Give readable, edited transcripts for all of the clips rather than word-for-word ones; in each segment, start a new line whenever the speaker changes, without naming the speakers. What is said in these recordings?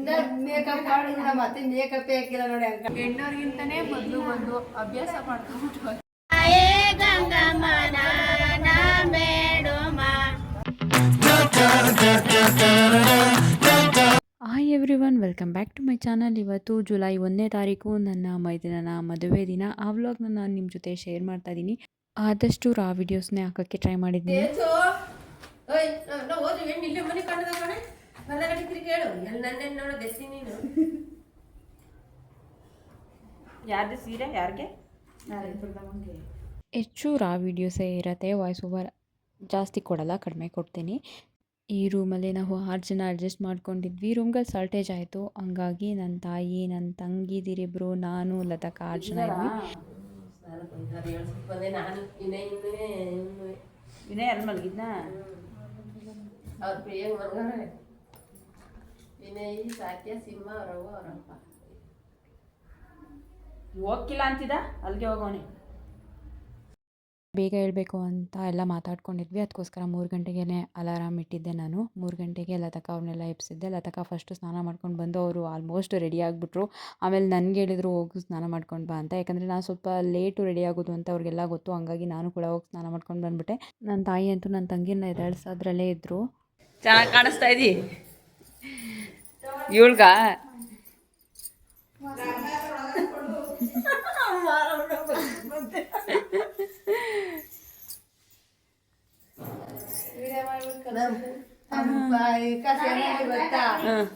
ಅವತ್ತಿಂದ ಮೇಕಪ್ ಮಾಡಿದ್ರೆ ಮತ್ತೆ ಮೇಕಪ್ ಹಾಕಿಲ್ಲ ನೋಡಿ ಅಂಕ
ಹೆಣ್ಣವ್ರಿಗಿಂತನೇ ಮೊದಲು ಬಂದು ಅಭ್ಯಾಸ ಮಾಡ್ಕೊಂಡ್ಬಿಟ್ಟು hi everyone, welcome back to my channel. ಇವತ್ತು ಜುಲೈ 1ನೇ ತಾರೀಕು ನನ್ನ ಮೈದಿನ ಮದುವೆ ದಿನ. ಆ ವ್ಲಾಗ್ನ ನಾನು ನಿಮ್ಮ ಜೊತೆ ಶೇರ್ ಮಾಡ್ತಾ ಇದ್ದೀನಿ. ಆದಷ್ಟು ರಾ ವಿಡಿಯೋಸ್ನೇ ಹಾಕೋಕ್ಕೆ ಟ್ರೈ ಮಾಡಿದ್ದೀನಿ.
ಯಾರ್ದು ಸೀರೆ ಯಾರಿಗೆ
ಹೆಚ್ಚು ರಾ ವಿಡಿಯೋಸೇ ಇರತ್ತೆ. ವಾಯ್ಸ್ ಓವರ್ ಜಾಸ್ತಿ ಕೊಡಲ್ಲ, ಕಡಿಮೆ ಕೊಡ್ತೀನಿ. ಈ ರೂಮಲ್ಲಿ ನಾವು 6 ಜನ ಅಡ್ಜಸ್ಟ್ ಮಾಡ್ಕೊಂಡಿದ್ವಿ. ರೂಮ್ಗಳು ಶಾರ್ಟೇಜ್ ಆಯಿತು, ಹಂಗಾಗಿ ನನ್ನ ತಾಯಿ, ನನ್ನ ತಂಗಿದಿರಿಬ್ರು, ನಾನು, ಲತಕ್ಕ 6 ಜನ ಇದ್ವಿ.
ವಿನಯ್ ಅಲ್ಲಿ ಮಲಗಿದ್ನ ಅವ್ರ ಪ್ರಿಯ ಮಲಗವ್ರೆ. ವಿನಯ್, ಸಾಕ್ಯ, ಸಿಂಹ, ಅವರವ್ವ, ಅವರಪ್ಪ ಹೋಗಿಲ್ಲ ಅಂತಿದ್ದ, ಅಲ್ಲಿಗೆ ಹೋಗೋನೆ.
ಬೇಗ ಹೇಳ್ಬೇಕು ಅಂತ ಎಲ್ಲ ಮಾತಾಡ್ಕೊಂಡಿದ್ವಿ. ಅದಕ್ಕೋಸ್ಕರ 3 ಗಂಟೆಗೆ ಅಲಾರಾಮ್ ಇಟ್ಟಿದ್ದೆ ನಾನು. 3 ಗಂಟೆಗೆ ಲತಕ್ಕ ಅವ್ರನ್ನೆಲ್ಲ ಎಬ್ಸಿದ್ದೆ. ಲತಕ್ಕ ಫಸ್ಟು ಸ್ನಾನ ಮಾಡ್ಕೊಂಡು ಬಂದು ಅವರು ಆಲ್ಮೋಸ್ಟ್ ರೆಡಿ ಆಗಿಬಿಟ್ರು. ಆಮೇಲೆ ನನಗೆ ಹೇಳಿದ್ರು ಹೋಗು ಸ್ನಾನ ಮಾಡ್ಕೊಂಡು ಬಾ ಅಂತ. ಯಾಕಂದರೆ ನಾನು ಸ್ವಲ್ಪ ಲೇಟು ರೆಡಿ ಆಗೋದು ಅಂತ ಅವ್ರಿಗೆಲ್ಲ ಗೊತ್ತು. ಹಂಗಾಗಿ ನಾನು ಕೂಡ ಹೋಗಿ ಸ್ನಾನ ಮಾಡ್ಕೊಂಡು ಬಂದುಬಿಟ್ಟೆ. ನನ್ನ ತಾಯಿ ಅಂತೂ ನನ್ನ ತಂಗಿನ ಎದ್ದೇಳ್ಸೋದ್ರಲ್ಲೇ ಇದ್ದರು.
ಚೆನ್ನಾಗಿ ಕಾಣಿಸ್ತಾ ಇದ್ದಿ ಇವಳ್ಗ.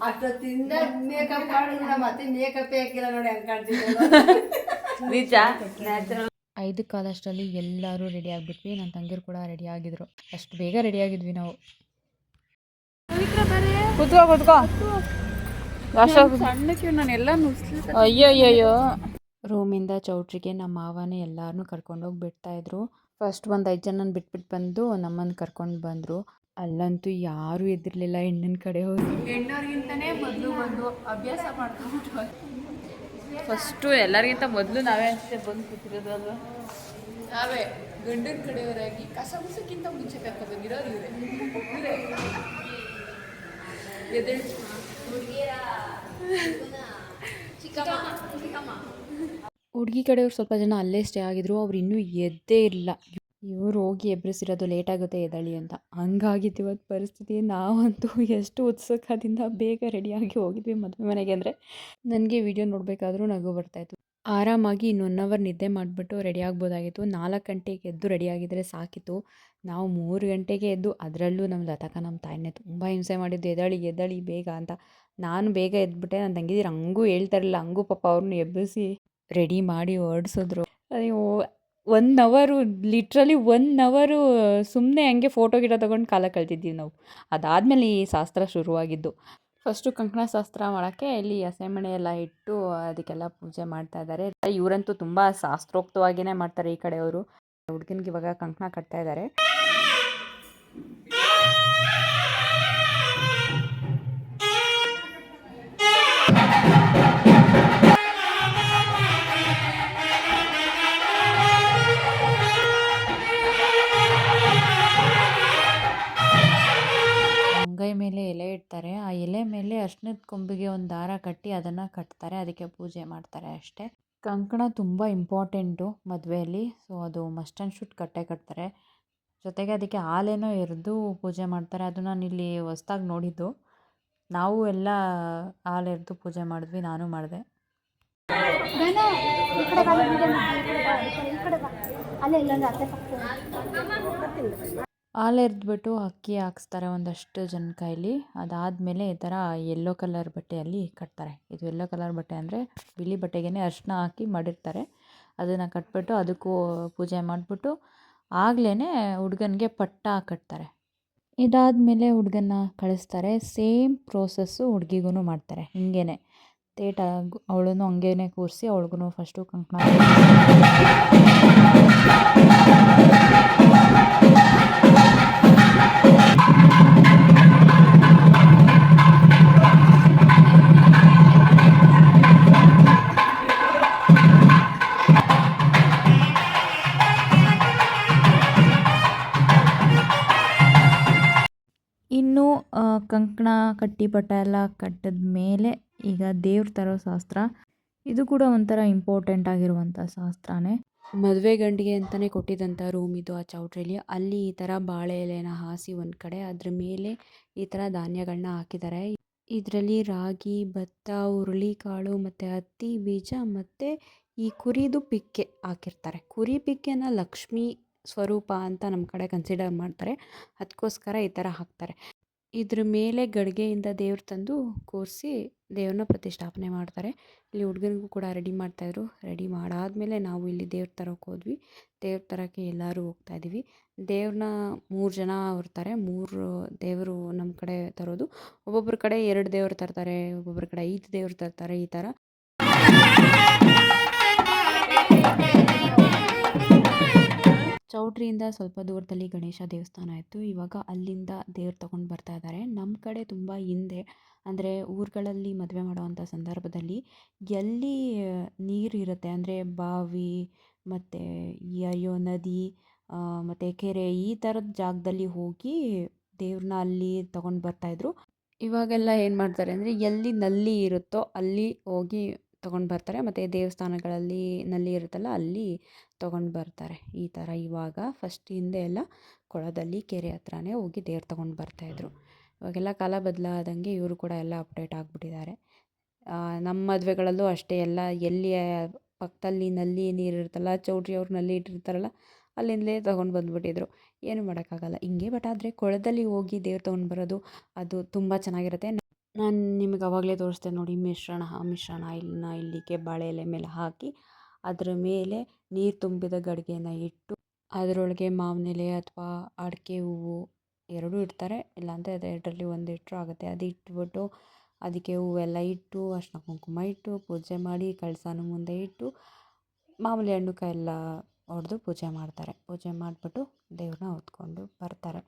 ಅಷ್ಟೊತ್ತಿಂದ ಮೇಕಪ್ ಮಾಡಿದ್ರೆ ಮತ್ತೆ ಮೇಕಪ್ ಹಾಕಿಲ್ಲ ನೋಡಿ ಹಂಗೆ ಕಾಣ್ತಿದ್ದೆ ನಿಜ.
5 ಕಾಲಷ್ಟರಲ್ಲಿ ಎಲ್ಲರೂ ರೆಡಿ ಆಗಿಬಿಟ್ವಿ. ನನ್ನ ತಂಗಿರು ಕೂಡ ರೆಡಿ ಆಗಿದ್ರು. ಅಷ್ಟು ಬೇಗ ರೆಡಿ ಆಗಿದ್ವಿ ನಾವು.
ಕೂತ್ಕೋ ಸಣ್ಣಕ್ಕೆ ನಾನು ಎಲ್ಲ ಅಯ್ಯೋ.
ರೂಮಿಂದ ಚೌಟ್ರಿಗೆ ನಮ್ಮ ಮಾವನೇ ಎಲ್ಲರನ್ನೂ ಕರ್ಕೊಂಡೋಗಿ ಬಿಡ್ತಾಯಿದ್ರು. ಫಸ್ಟ್ ಒಂದು 5 ಜನನ ಬಿಟ್ಬಿಟ್ಟು ಬಂದು ನಮ್ಮನ್ನು ಕರ್ಕೊಂಡು ಬಂದರು. ಅಲ್ಲಂತೂ ಯಾರೂ ಎದ್ದಿರಲಿಲ್ಲ ಹೆಣ್ಣಿನ ಕಡೆ ಹೋಗಿ. ಹೆಣ್ಣವ್ರಿಗಿಂತನೇ ಮೊದಲು ಬಂದು ಅಭ್ಯಾಸ ಮಾಡ್ಕೊಂಡ್ಬಿಟ್ಟು
ಫಸ್ಟು ಎಲ್ಲರಿಗಿಂತ ಮೊದಲು ನಾವೇ ಅಷ್ಟೇ ಬಂದು ಕೂತಿರೋದು ಅಲ್ವಾ.
ನಾವೇ ಗಂಡನ ಕಡೆಯವರಾಗಿ ಕಸಮಸಕ್ಕಿಂತ ಮುಂಚೆ ಕರ್ಕೊಂಡು ಬಂದಿರೋರು ಇವರೇ. ಹುಡುಗಿ ಕಡೆಯವ್ರು ಸ್ವಲ್ಪ ಜನ ಅಲ್ಲೇ ಸ್ಟೇ ಆಗಿದ್ರು. ಅವ್ರು ಇನ್ನೂ ಎದ್ದೇ ಇಲ್ಲ. ಇವ್ರು ಹೋಗಿ ಎಬ್ಬಿಸಿರೋದು ಲೇಟಾಗುತ್ತೆ ಎದಳಿ ಅಂತ. ಹಂಗಾಗಿತ್ತು ಇವತ್ತು ಪರಿಸ್ಥಿತಿ. ನಾವಂತೂ ಎಷ್ಟು ಉತ್ಸುಕದಿಂದ ಬೇಗ ರೆಡಿಯಾಗಿ ಹೋಗಿದ್ವಿ ಮದುವೆ ಮನೆಗೆ ಅಂದರೆ ನನಗೆ ವಿಡಿಯೋ ನೋಡಬೇಕಾದ್ರೂ ನಗು ಬರ್ತಾಯಿತ್ತು. ಆರಾಮಾಗಿ ಇನ್ನು 1 ಅವರ್ ನಿದ್ದೆ ಮಾಡಿಬಿಟ್ಟು ರೆಡಿ ಆಗ್ಬೋದಾಗಿತ್ತು. 4 ಗಂಟೆಗೆ ಎದ್ದು ರೆಡಿಯಾಗಿದ್ದರೆ ಸಾಕಿತ್ತು. ನಾವು 3 ಗಂಟೆಗೆ ಎದ್ದು, ಅದರಲ್ಲೂ ನಮ್ಮ ಲತಕ್ಕ ನಮ್ಮ ತಾಯಿನೇ ತುಂಬ ಹಿಂಸೆ ಮಾಡಿದ್ದು, ಎದಳಿ ಬೇಗ ಅಂತ. ನಾನು ಬೇಗ ಎದ್ಬಿಟ್ಟೆ. ನನ್ನ ತಂಗಿದಿರು ಹಂಗೂ ಹೇಳ್ತಾರಿಲ್ಲ, ಹಂಗೂ ಪಾಪ ಅವ್ರನ್ನ ಎಬ್ಬಿಸಿ ರೆಡಿ ಮಾಡಿ ಹೊರಡಿಸಿದ್ರು. ಅಯ್ಯೋ 1 ಅವರು ಲಿಟ್ರಲಿ 1 ಅವರು ಸುಮ್ಮನೆ ಹಂಗೆ ಫೋಟೋ ಗಿಡ ತೊಗೊಂಡು ಕಾಲ ಕಳ್ತಿದ್ದೀವಿ ನಾವು. ಅದಾದಮೇಲೆ ಈ ಶಾಸ್ತ್ರ ಶುರುವಾಗಿದ್ದು. ಫಸ್ಟು ಕಂಕಣ ಶಾಸ್ತ್ರ ಮಾಡೋಕ್ಕೆ ಇಲ್ಲಿ ಹಸೆಮಣೆ ಎಲ್ಲ ಇಟ್ಟು ಅದಕ್ಕೆಲ್ಲ ಪೂಜೆ ಮಾಡ್ತಾ ಇದ್ದಾರೆ. ಇವರಂತೂ ತುಂಬ ಶಾಸ್ತ್ರೋಕ್ತವಾಗಿಯೇ ಮಾಡ್ತಾರೆ ಈ ಕಡೆಯವರು. ಹುಡುಗನಿಗೆ ಇವಾಗ ಕಂಕಣ ಕಟ್ತಾ ಇದ್ದಾರೆ. ಮುಂಗೈ ಮೇಲೆ ಎಲೆ ಇಡ್ತಾರೆ. ಆ ಎಲೆ ಮೇಲೆ ಅರ್ಶಿಣದ ಕೊಂಬಿಗೆ ಒಂದು ದಾರ ಕಟ್ಟಿ ಅದನ್ನು ಕಟ್ತಾರೆ. ಅದಕ್ಕೆ ಪೂಜೆ ಮಾಡ್ತಾರೆ ಅಷ್ಟೇ. ಕಂಕಣ ತುಂಬ ಇಂಪಾರ್ಟೆಂಟು ಮದುವೆಯಲ್ಲಿ. ಸೊ ಅದು ಮಸ್ಟ್ ಆ್ಯಂಡ್ ಶುಡ್ ಕಟ್ತಾರೆ. ಜೊತೆಗೆ ಅದಕ್ಕೆ ಹಾಲೇನೋ ಎರೆದು ಪೂಜೆ ಮಾಡ್ತಾರೆ. ಅದು ನಾನು ಇಲ್ಲಿ ಹೊಸ್ದಾಗಿ ನೋಡಿದ್ದು. ನಾವು ಎಲ್ಲ ಹಾಲು ಎರೆದು ಪೂಜೆ ಮಾಡಿದ್ವಿ, ನಾನು ಮಾಡಿದೆ. ಹಾಲು ಎರೆದ್ಬಿಟ್ಟು ಅಕ್ಕಿ ಹಾಕಿಸ್ತಾರೆ ಒಂದಷ್ಟು ಜನ ಕೈಲಿ. ಅದಾದಮೇಲೆ ಈ ಥರ ಯೆಲ್ಲೋ ಕಲರ್ ಬಟ್ಟೆಯಲ್ಲಿ ಕಟ್ತಾರೆ. ಇದು ಯೆಲ್ಲೋ ಕಲರ್ ಬಟ್ಟೆ ಅಂದರೆ ಬಿಳಿ ಬಟ್ಟೆಗೆ ಅರಿಶಿನ ಹಾಕಿ ಮಾಡಿರ್ತಾರೆ. ಅದನ್ನು ಕಟ್ಬಿಟ್ಟು ಅದಕ್ಕೂ ಪೂಜೆ ಮಾಡಿಬಿಟ್ಟು ಆಗ್ಲೇ ಹುಡುಗನಿಗೆ ಪಟ್ಟ ಕಟ್ತಾರೆ. ಇದಾದಮೇಲೆ ಹುಡುಗನ್ನ ಕಳಿಸ್ತಾರೆ. ಸೇಮ್ ಪ್ರೋಸೆಸ್ಸು ಹುಡುಗಿಗೂ ಮಾಡ್ತಾರೆ. ಹಿಂಗೇ ತೇಟ ಅವಳನ್ನು ಹಂಗೇ ಕೂರಿಸಿ ಅವಳಿಗೂ ಫಸ್ಟು ಕಂಕಣ. ಕಂಕಣ ಕಟ್ಟಿ ಪಟ್ಟ ಎಲ್ಲ ಕಟ್ಟಿದ ಮೇಲೆ ಈಗ ದೇವ್ರ ತರೋ ಶಾಸ್ತ್ರ. ಇದು ಕೂಡ ಒಂಥರ ಇಂಪಾರ್ಟೆಂಟ್ ಆಗಿರುವಂಥ ಶಾಸ್ತ್ರನೇ. ಮದುವೆ ಗಂಡಿಗೆ ಅಂತಲೇ ಕೊಟ್ಟಿದ್ದಂಥ ರೂಮ್ ಇದು ಆ ಚೌಟ್ರಿಲಿ. ಅಲ್ಲಿ ಈ ಥರ ಬಾಳೆ ಎಲೆನ ಹಾಸಿ ಒಂದು ಕಡೆ ಅದ್ರ ಮೇಲೆ ಈ ಥರ ಧಾನ್ಯಗಳನ್ನ ಹಾಕಿದ್ದಾರೆ. ಇದರಲ್ಲಿ ರಾಗಿ, ಭತ್ತ, ಹುರುಳಿಕಾಳು ಮತ್ತು ಹತ್ತಿ ಬೀಜ ಮತ್ತು ಈ ಕುರಿದು ಪಿಕ್ಕೆ ಹಾಕಿರ್ತಾರೆ. ಕುರಿ ಪಿಕ್ಕೆನ ಲಕ್ಷ್ಮೀ ಸ್ವರೂಪ ಅಂತ ನಮ್ಮ ಕಡೆ ಕನ್ಸಿಡರ್ ಮಾಡ್ತಾರೆ. ಅದಕ್ಕೋಸ್ಕರ ಈ ಥರ ಹಾಕ್ತಾರೆ. ಇದ್ರ ಮೇಲೆ ಗಡಿಗೆಯಿಂದ ದೇವ್ರು ತಂದು ಕೂರಿಸಿ ದೇವ್ರನ್ನ ಪ್ರತಿಷ್ಠಾಪನೆ ಮಾಡ್ತಾರೆ. ಇಲ್ಲಿ ಹುಡುಗನಿಗೂ ಕೂಡ ರೆಡಿ ಮಾಡ್ತಾಯಿದ್ರು. ರೆಡಿ ಮಾಡಾದಮೇಲೆ ನಾವು ಇಲ್ಲಿ ದೇವ್ರ ತರೋಕೆ ಹೋದ್ವಿ. ದೇವ್ರ ತರೋಕ್ಕೆ ಎಲ್ಲರೂ ಹೋಗ್ತಾಯಿದ್ದೀವಿ. ದೇವ್ರನ್ನ 3 ಜನ ಬರ್ತಾರೆ. 3 ದೇವರು ನಮ್ಮ ಕಡೆ ತರೋದು. ಒಬ್ಬೊಬ್ಬರ ಕಡೆ 2 ದೇವ್ರು ತರ್ತಾರೆ, ಒಬ್ಬೊಬ್ಬರ ಕಡೆ 5 ದೇವ್ರು ತರ್ತಾರೆ. ಈ ಥರ ಚೌಟ್ರಿಯಿಂದ ಸ್ವಲ್ಪ ದೂರದಲ್ಲಿ ಗಣೇಶ ದೇವಸ್ಥಾನ ಇತ್ತು. ಇವಾಗ ಅಲ್ಲಿಂದ ದೇವ್ರು ತೊಗೊಂಡು ಬರ್ತಾ ಇದ್ದಾರೆ. ನಮ್ಮ ಕಡೆ ತುಂಬ ಹಿಂದೆ ಅಂದರೆ ಊರುಗಳಲ್ಲಿ ಮದುವೆ ಮಾಡೋವಂಥ ಸಂದರ್ಭದಲ್ಲಿ ಎಲ್ಲಿ ನೀರು ಇರುತ್ತೆ ಅಂದರೆ ಬಾವಿ ಮತ್ತು ಹರಿಯೋ ನದಿ ಮತ್ತು ಕೆರೆ ಈ ಥರದ ಜಾಗದಲ್ಲಿ ಹೋಗಿ ದೇವ್ರನ್ನ ಅಲ್ಲಿ ತೊಗೊಂಡು ಬರ್ತಾಯಿದ್ರು. ಇವಾಗೆಲ್ಲ ಏನು ಮಾಡ್ತಾರೆ ಅಂದರೆ ಎಲ್ಲಿ ನಲ್ಲಿ ಇರುತ್ತೋ ಅಲ್ಲಿ ಹೋಗಿ ತೊಗೊಂಡು ಬರ್ತಾರೆ. ಮತ್ತು ದೇವಸ್ಥಾನಗಳಲ್ಲಿ ನಲ್ಲಿ ಇರುತ್ತಲ್ಲ ಅಲ್ಲಿ ತೊಗೊಂಡು ಬರ್ತಾರೆ. ಈ ಥರ ಇವಾಗ ಫಸ್ಟ್ ಹಿಂದೆ ಎಲ್ಲ ಕೊಳದಲ್ಲಿ ಕೆರೆ ಹತ್ರನೇ ಹೋಗಿ ದೇವ್ರು ತೊಗೊಂಡು ಬರ್ತಾಯಿದ್ರು. ಇವಾಗೆಲ್ಲ ಕಾಲ ಬದಲಾದಂಗೆ ಇವರು ಕೂಡ ಎಲ್ಲ ಅಪ್ಡೇಟ್ ಆಗಿಬಿಟ್ಟಿದ್ದಾರೆ. ನಮ್ಮ ಮದುವೆಗಳಲ್ಲೂ ಅಷ್ಟೇ ಎಲ್ಲ ಎಲ್ಲಿ ಪಕ್ಕದಲ್ಲಿ ನಲ್ಲಿ ನೀರಿರುತ್ತಲ್ಲ, ಚೌಟ್ರಿ ಅವ್ರು ನಲ್ಲಿ ಇಟ್ಟಿರ್ತಾರಲ್ಲ ಅಲ್ಲಿಂದಲೇ ತೊಗೊಂಡು ಬಂದುಬಿಟ್ಟಿದ್ರು. ಏನು ಮಾಡೋಕ್ಕಾಗಲ್ಲ ಹಿಂಗೆ. ಬಟ್ ಆದರೆ ಕೊಳದಲ್ಲಿ ಹೋಗಿ ದೇವ್ರು ತೊಗೊಂಡು ಬರೋದು ಅದು ತುಂಬ ಚೆನ್ನಾಗಿರುತ್ತೆ. ನಾನು ನಿಮಗೆ ಆವಾಗಲೇ ತೋರಿಸ್ದೆ ನೋಡಿ ಮಿಶ್ರಣ ಇಲ್ಲಿಗೆ ಬಾಳೆ ಎಲೆ ಮೇಲೆ ಹಾಕಿ ಅದರ ಮೇಲೆ ನೀರು ತುಂಬಿದ ಗಡಿಗೆನ ಇಟ್ಟು ಅದರೊಳಗೆ ಮಾವಿನ ಎಲೆ ಅಥವಾ ಅಡಿಕೆ ಹೂವು 2 ಇಡ್ತಾರೆ. ಇಲ್ಲಾಂದರೆ ಅದರಲ್ಲಿ 1 ಇಟ್ಟರೂ ಆಗುತ್ತೆ. ಅದು ಇಟ್ಬಿಟ್ಟು ಅದಕ್ಕೆ ಹೂವೆಲ್ಲ ಇಟ್ಟು ಅರಿಶಿನ ಕುಂಕುಮ ಇಟ್ಟು ಪೂಜೆ ಮಾಡಿ ಕಳಸನೂ ಮುಂದೆ ಇಟ್ಟು ಮಾಮೂಲಿ ಹಣ್ಣು ಕಾಯಿ ಎಲ್ಲ ಹೊಡೆದು ಪೂಜೆ ಮಾಡ್ತಾರೆ. ಪೂಜೆ ಮಾಡಿಬಿಟ್ಟು ದೇವ್ರನ್ನ ಹೊತ್ಕೊಂಡು ಬರ್ತಾರೆ.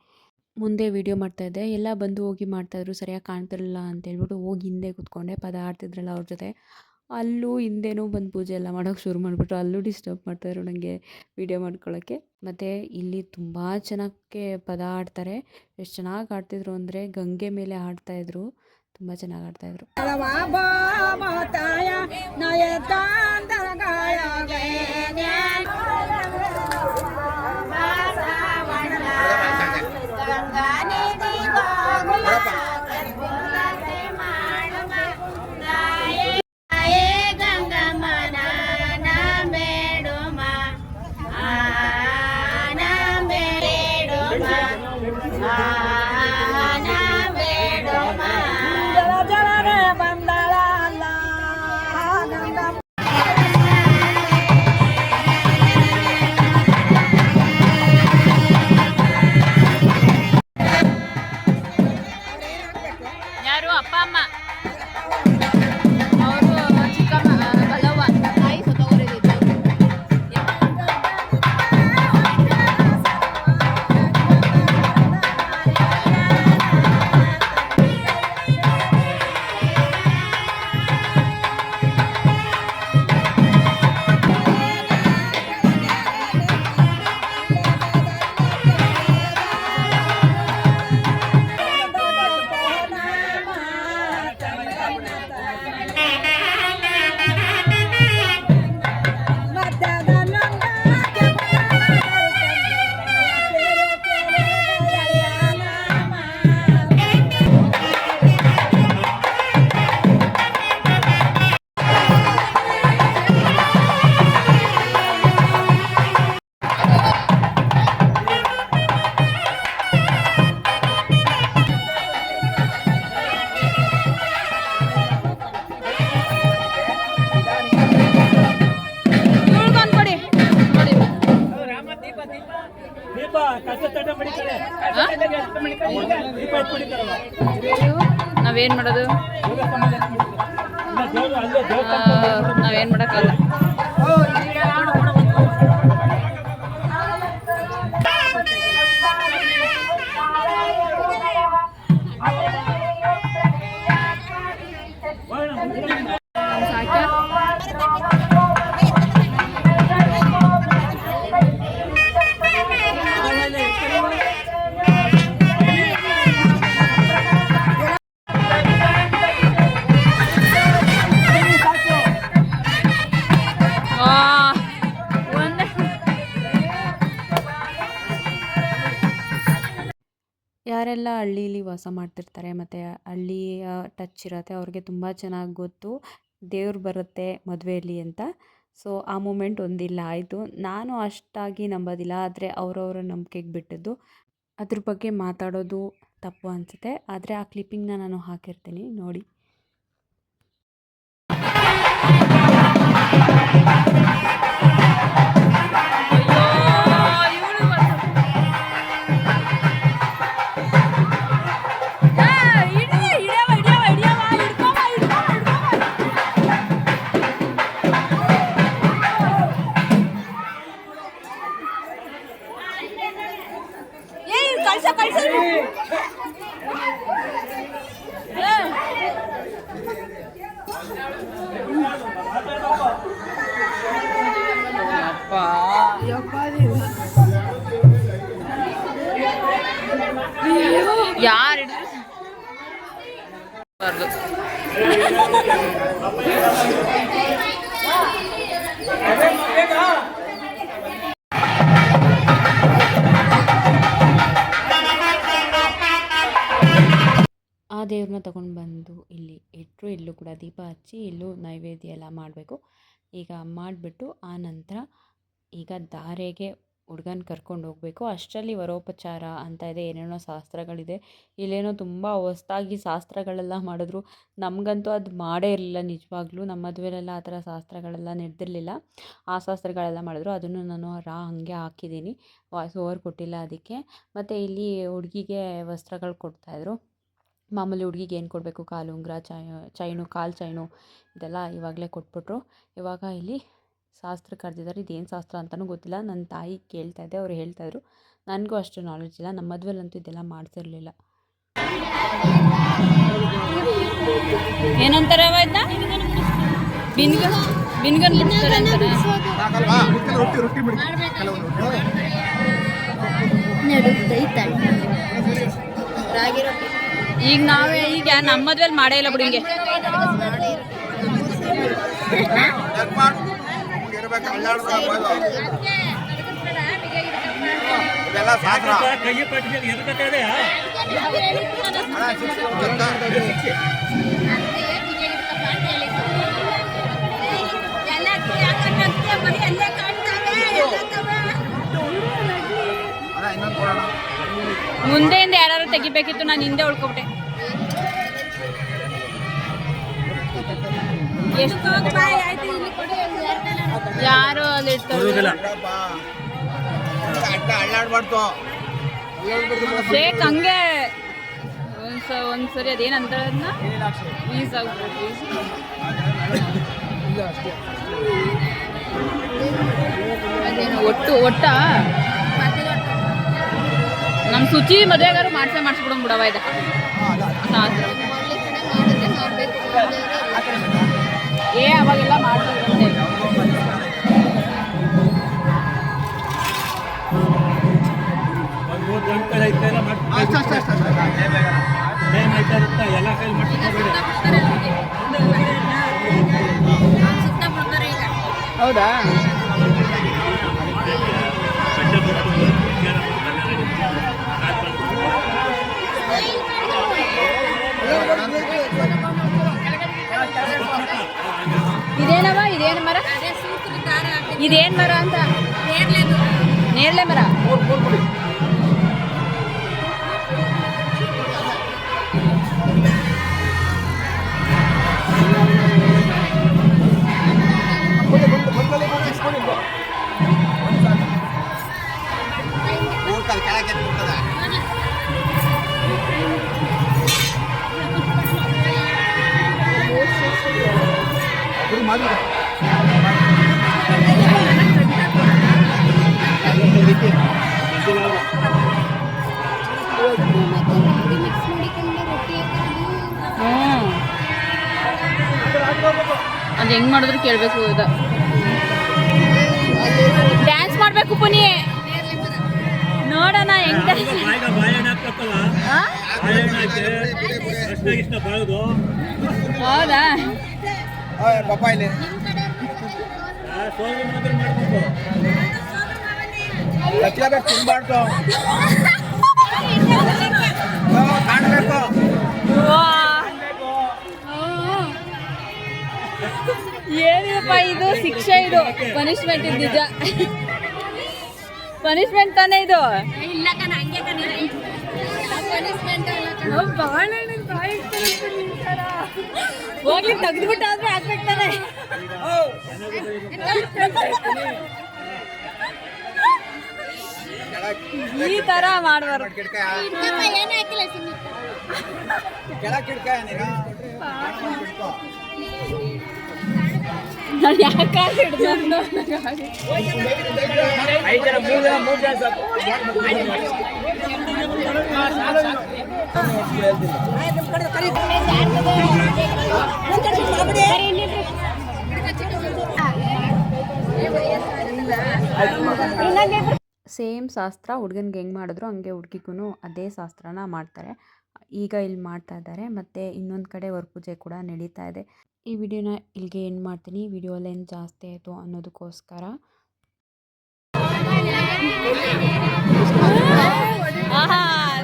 ಮುಂದೆ ವೀಡಿಯೋ ಮಾಡ್ತಾಯಿದ್ದೆ. ಎಲ್ಲ ಬಂದು ಹೋಗಿ ಮಾಡ್ತಾಯಿದ್ರು. ಸರಿಯಾಗಿ ಕಾಣ್ತಿರಲಿಲ್ಲ ಅಂತೇಳ್ಬಿಟ್ಟು ಹೋಗಿ ಹಿಂದೆ ಕೂತ್ಕೊಂಡೆ. ಪದ ಆಡ್ತಿದ್ರಲ್ಲ ಅವ್ರ ಜೊತೆ. ಅಲ್ಲೂ ಹಿಂದೆನೂ ಬಂದು ಪೂಜೆ ಎಲ್ಲ ಮಾಡೋಕ್ಕೆ ಶುರು ಮಾಡಿಬಿಟ್ರು. ಅಲ್ಲೂ ಡಿಸ್ಟರ್ಬ್ ಮಾಡ್ತಾಯಿದ್ರು ನನಗೆ ವೀಡಿಯೋ ಮಾಡ್ಕೊಳ್ಳೋಕ್ಕೆ. ಮತ್ತು ಇಲ್ಲಿ ತುಂಬ ಚೆನ್ನಾಗಿ ಪದ ಆಡ್ತಾರೆ. ಎಷ್ಟು ಚೆನ್ನಾಗಿ ಆಡ್ತಿದ್ರು ಅಂದರೆ ಗಂಗೆ ಮೇಲೆ ಆಡ್ತಾಯಿದ್ರು. ತುಂಬ ಚೆನ್ನಾಗಿ ಆಡ್ತಾಯಿದ್ರು. ನಾವೇನು ಮಾಡೋದು? ನಾವೇನು ಮಾಡೋಕ್ಕಲ್ಲ. ಯಾರೆಲ್ಲ ಹಳ್ಳೀಲಿ ವಾಸ ಮಾಡ್ತಿರ್ತಾರೆ ಮತ್ತು ಹಳ್ಳಿಯ ಟಚ್ ಇರುತ್ತೆ ಅವ್ರಿಗೆ ತುಂಬ ಚೆನ್ನಾಗಿ ಗೊತ್ತು ದೇವ್ರು ಬರುತ್ತೆ ಮದುವೆಯಲ್ಲಿ ಅಂತ. ಸೊ ಆ ಮೂಮೆಂಟ್ ಒಂದಿಲ್ಲ ಆಯಿತು. ನಾನು ಅಷ್ಟಾಗಿ ನಂಬೋದಿಲ್ಲ, ಆದರೆ ಅವರವರ ನಂಬಿಕೆಗೆ ಬಿಟ್ಟಿದ್ದು. ಅದ್ರ ಬಗ್ಗೆ ಮಾತಾಡೋದು ತಪ್ಪು ಅನಿಸುತ್ತೆ. ಆದರೆ ಆ ಕ್ಲಿಪ್ಪಿಂಗ್ನ ನಾನು ಹಾಕಿರ್ತೀನಿ ನೋಡಿ. ಯಾರು ಆ ದೇವ್ರನ್ನ ತಗೊಂಡು ಬಂದು ಇಲ್ಲಿ ಇಟ್ಟರು. ಇಲ್ಲೂ ಕೂಡ ದೀಪ ಹಚ್ಚಿ ಇಲ್ಲೂ ನೈವೇದ್ಯ ಎಲ್ಲ ಮಾಡಬೇಕು. ಈಗ ಮಾಡಿಬಿಟ್ಟು ಆ ನಂತರ ಈಗ ಧಾರೆಗೆ ಹುಡ್ಗನ ಕರ್ಕೊಂಡು ಹೋಗಬೇಕು. ಅಷ್ಟರಲ್ಲಿ ವರೋಪಚಾರ ಅಂತ ಇದೆ, ಏನೇನೋ ಶಾಸ್ತ್ರಗಳಿದೆ. ಇಲ್ಲೇನೋ ತುಂಬ ಹೊಸ್ದಾಗಿ ಶಾಸ್ತ್ರಗಳೆಲ್ಲ ಮಾಡಿದ್ರು. ನಮಗಂತೂ ಅದು ಮಾಡೇ ಇರಲಿಲ್ಲ ನಿಜವಾಗ್ಲೂ. ನಮ್ಮ ಮದುವೆಲೆಲ್ಲ ಆ ಥರ ಶಾಸ್ತ್ರಗಳೆಲ್ಲ ನಡೆದಿರಲಿಲ್ಲ. ಆ ಶಾಸ್ತ್ರಗಳೆಲ್ಲ ಮಾಡಿದ್ರು, ಅದನ್ನು ನಾನು ಹಾಗೆ ಹಾಕಿದ್ದೀನಿ, ವಾಯ್ಸ್ ಓವರ್ ಕೊಟ್ಟಿಲ್ಲ ಅದಕ್ಕೆ. ಮತ್ತು ಇಲ್ಲಿ ಹುಡುಗಿಗೆ ವಸ್ತ್ರಗಳು ಕೊಡ್ತಾಯಿದ್ರು. ಮಾಮೂಲಿ ಹುಡುಗಿಗೆ ಏನು ಕೊಡಬೇಕು, ಕಾಲು ಉಂಗುರ, ಚೈನು, ಕಾಲು ಚೈನು ಇದೆಲ್ಲ ಇವಾಗಲೇ ಕೊಟ್ಬಿಟ್ರು. ಇವಾಗ ಇಲ್ಲಿ ಶಾಸ್ತ್ರ ಕರೆದಿದ್ದಾರೆ. ಇದೇನು ಶಾಸ್ತ್ರ ಅಂತಲೂ ಗೊತ್ತಿಲ್ಲ. ನನ್ನ ತಾಯಿ ಕೇಳ್ತಾಯಿದ್ದೆ, ಅವ್ರು ಹೇಳ್ತಾಯಿದ್ರು. ನನಗೂ ಅಷ್ಟು ನಾಲೆಡ್ಜ್ ಇಲ್ಲ. ನಮ್ಮ ಮದುವೆಲಂತೂ ಇದೆಲ್ಲ ಮಾಡ್ತಿರ್ಲಿಲ್ಲ. ಏನಂತಾರೆ ಆಯ್ತಾ ಬಿನ್ಗನ್ ಈಗ ನಾವೇ ಈಗ ನಮ್ಮ ಮದ್ವೆಲಿ ಮಾಡೇ ಇಲ್ಲ ಬಿಡಿ. ಹಿಂಗೆ ಮುಂದೆಯಿಂದ ಯಾರು ತೆಗಿಬೇಕಿತ್ತು, ನಾನು ಹಿಂದೆ ಉಳ್ಕೊಬಿಟ್ಟೆ. ಎಷ್ಟು ಯಾರು ಅಲ್ಲಿ ಶೇಕ್ ಹಂಗೆ ಒಂದ್ಸರಿ ಅದೇನಂತ ಈಸ್ ಆಗ್ಬಿಟ್ಟು ಅದೇನು ಒಟ್ಟ ನಮ್ಮ ಶುಚಿ ಮದುವೆಗಾರು ಮಾಡಿಸ್ಬಿಡೋಣ ಬಿಡವ ಇದೆ ಅವಾಗೆಲ್ಲ ಮಾಡ್ತಿದ್ರಂತೆ. ಹೌದಾ? ಇದೇನವ, ಇದೇನು ಮರ, ಇದೇನು ಮರ ಅಂತ? ನೇರಳೆ ಮರ. ಅದು ಹೆಂಗ್ ಮಾಡಿದ್ರು ಕೇಳಬೇಕು. ಇದು ಡ್ಯಾನ್ಸ್ ಮಾಡಬೇಕು ಪುನಿ, ನೋಡೋಣ ಹೆಂಗ್ ಹೌದಾ? ಏನಿದಪ್ಪ ಇದು ಶಿಕ್ಷೆ, ಇದು ಪನಿಷ್ಮೆಂಟ್, ಇದು ನಿಜ ಪನಿಷ್ಮೆಂಟ್ ತಾನೇ ಇದು. ಹೋಗ್ಲಿ ತೆಗೆದ್ಬಿಟ್ಟಾದ್ರೆ ಹಾಕ್ಬೇಕು ತಾನೆ. ಈ ತರ ಮಾಡ್ಬಾರ್ದು. ನಾನು ಯಾಕೆ ಹಿಡ್ದು ಸೇಮ್ ಶಾಸ್ತ್ರ ಹುಡುಗನಿಗೆ ಹೆಂಗೆ ಮಾಡಿದ್ರು ಹಂಗೆ ಹುಡುಗಿಗೂ ಅದೇ ಶಾಸ್ತ್ರನ ಮಾಡ್ತಾರೆ. ಈಗ ಇಲ್ಲಿ ಮಾಡ್ತಾ ಇದ್ದಾರೆ. ಮತ್ತು ಇನ್ನೊಂದು ಕಡೆ ವರಪೂಜೆ ಕೂಡ ನಡೀತಾ ಇದೆ. ಈ ವಿಡಿಯೋನ ಇಲ್ಲಿಗೆ ಎಂಡ್ ಮಾಡ್ತೀನಿ. ವಿಡಿಯೋ ಲೆಂತ್ ಜಾಸ್ತಿ ಆಯಿತು ಅನ್ನೋದಕ್ಕೋಸ್ಕರ.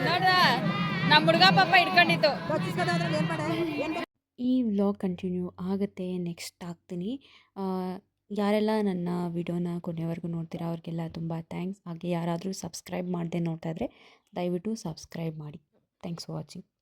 ನೋಡ್ರ ನಮ್ಮ ಹುಡುಗ ಪಾಪ ಇಟ್ಕೊಂಡಿತ್ತು. ಈ ವ್ಲಾಗ್ ಕಂಟಿನ್ಯೂ ಆಗುತ್ತೆ, ನೆಕ್ಸ್ಟ್ ಆಗ್ತೀನಿ. ಯಾರೆಲ್ಲ ನನ್ನ ವಿಡಿಯೋನ ಕೊನೆವರೆಗೂ ನೋಡ್ತೀರಾ ಅವ್ರಿಗೆಲ್ಲ ತುಂಬ ಥ್ಯಾಂಕ್ಸ್. ಹಾಗೆ ಯಾರಾದರೂ ಸಬ್ಸ್ಕ್ರೈಬ್ ಮಾಡದೆ ನೋಡ್ತಾ ಇದ್ದರೆ ದಯವಿಟ್ಟು ಸಬ್ಸ್ಕ್ರೈಬ್ ಮಾಡಿ. Thanks for watching.